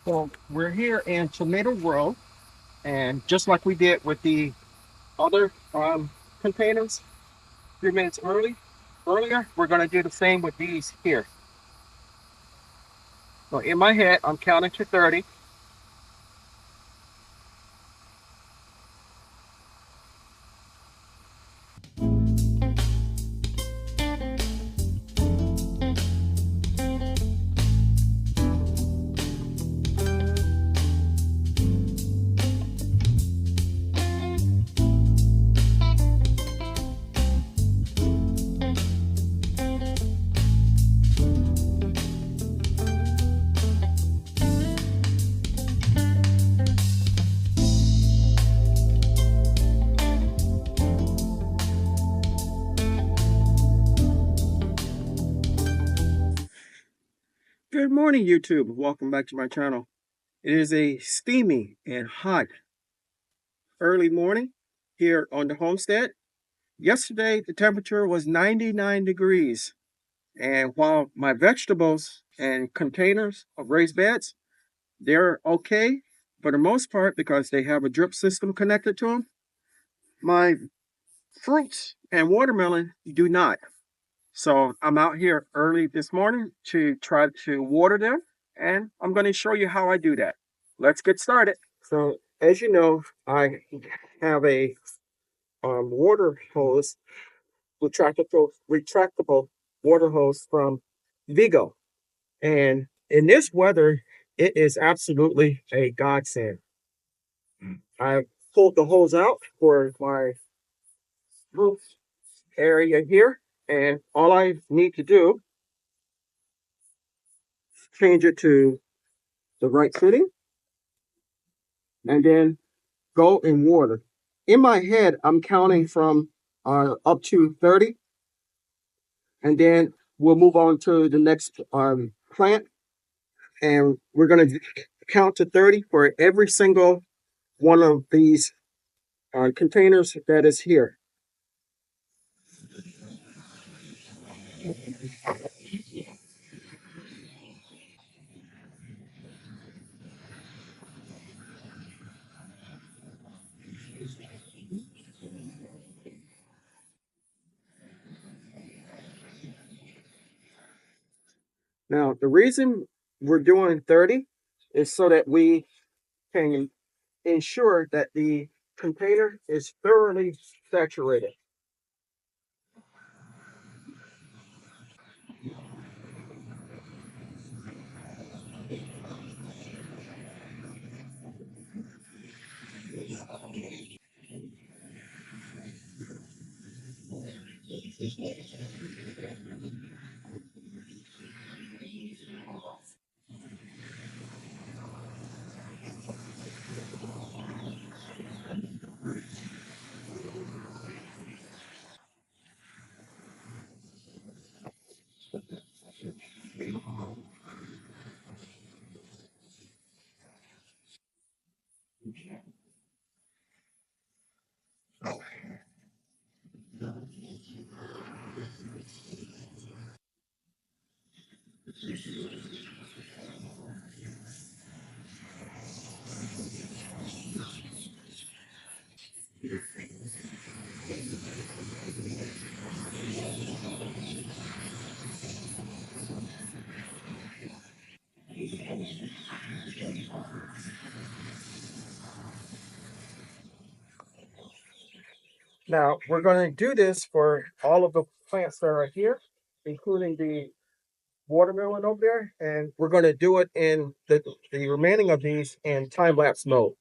So we're here in Tomato World, and just like we did with the other containers a few minutes earlier, we're going to do the same with these here. So in my head, I'm counting to 30. Good morning, YouTube. Welcome back to my channel. It is a steamy and hot early morning here on the homestead. Yesterday, the temperature was 99 degrees. And while my vegetables and containers of raised beds, they're okay for the most part because they have a drip system connected to them. My fruits and watermelon do not. So I'm out here early this morning to try to water them, and I'm going to show you how I do that. Let's get started. So as you know, I have a water hose, retractable water hose from Vigo. And in this weather, it is absolutely a godsend. I pulled the hose out for my roof area here, and all I need to do is change it to the right fitting and then go in water. In my head, I'm counting from up to 30, and then we'll move on to the next plant, and we're going to count to 30 for every single one of these containers that is here. Now, the reason we're doing 30 is so that we can ensure that the container is thoroughly saturated. Now, we're going to do this for all of the plants that are here, including the watermelon over there, and we're going to do it in the remaining of these in time-lapse mode.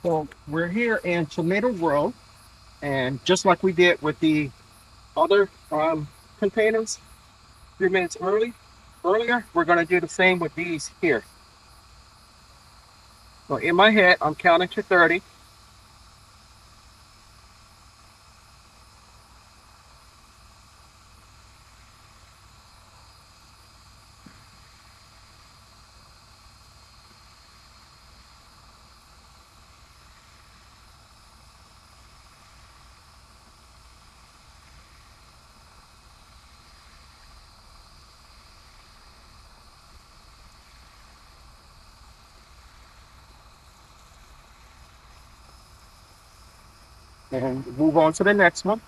So we're here in Tomato World, and just like we did with the other containers a few minutes earlier, we're going to do the same with these here. So in my head, I'm counting to 30. and move on to the next one.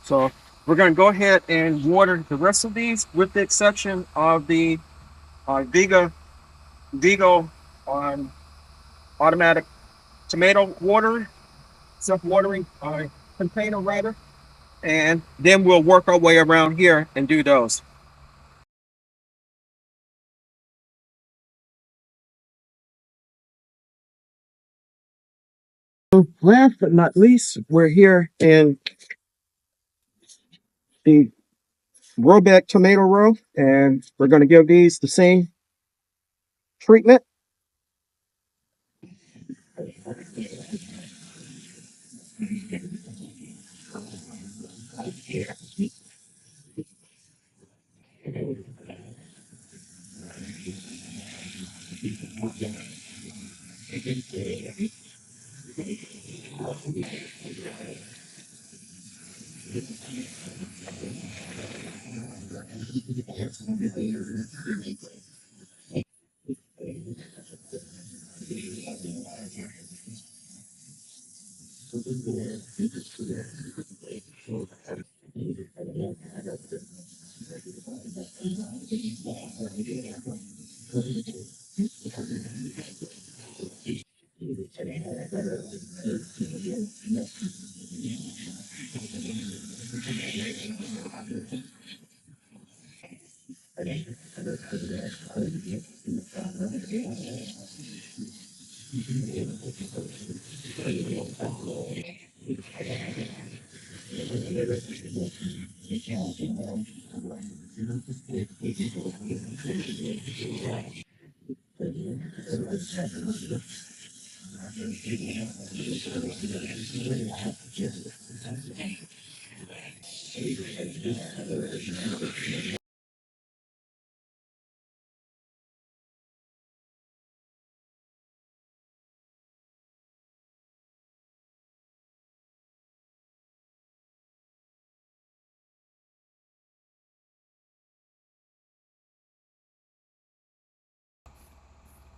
So we're going to go ahead and water the rest of these, with the exception of the Vigo um, automatic tomato water, self-watering container rather, and then we'll work our way around here and do those. Last but not least, we're here in the row back tomato row, and we're going to give these the same treatment.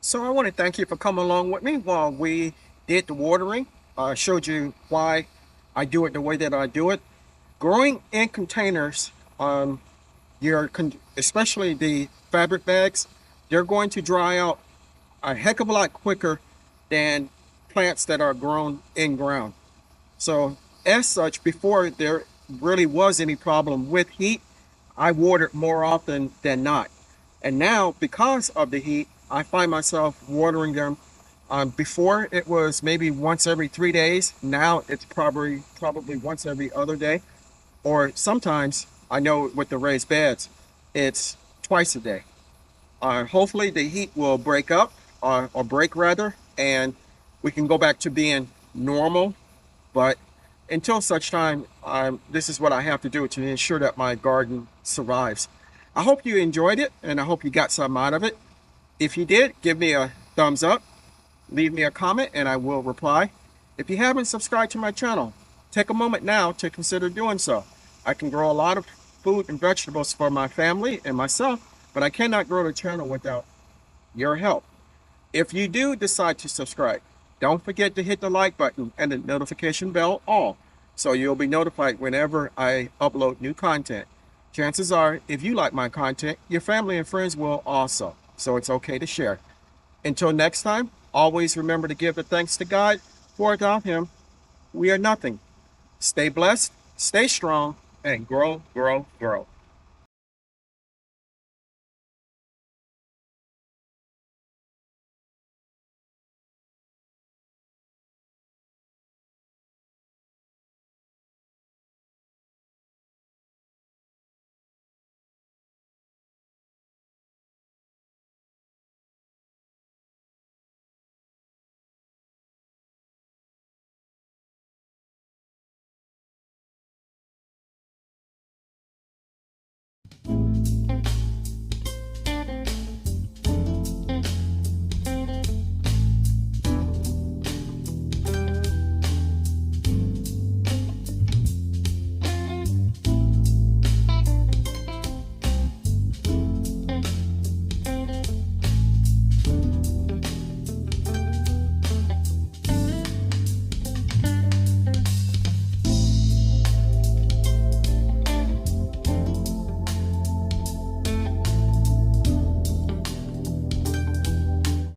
So I want to thank you for coming along with me while we did the watering. I showed you why I do it the way that I do it. Growing in containers, especially the fabric bags, they're going to dry out a heck of a lot quicker than plants that are grown in ground. So as such, before there really was any problem with heat, I watered more often than not. And now, because of the heat, I find myself watering them. Before it was maybe once every 3 days. Now it's probably once every other day, or sometimes I know with the raised beds, it's twice a day. Hopefully the heat will break up, or break rather, and we can go back to being normal. But until such time, this is what I have to do to ensure that my garden survives. I hope you enjoyed it, and I hope you got something out of it. If you did, give me a thumbs up, leave me a comment, and I will reply. If you haven't subscribed to my channel, take a moment now to consider doing so. I can grow a lot of food and vegetables for my family and myself, but I cannot grow the channel without your help. If you do decide to subscribe, don't forget to hit the like button and the notification bell all, so you'll be notified whenever I upload new content. Chances are, if you like my content, your family and friends will also, so it's okay to share. Until next time, always remember to give the thanks to God, for without Him, we are nothing. Stay blessed, stay strong, and grow, grow, grow.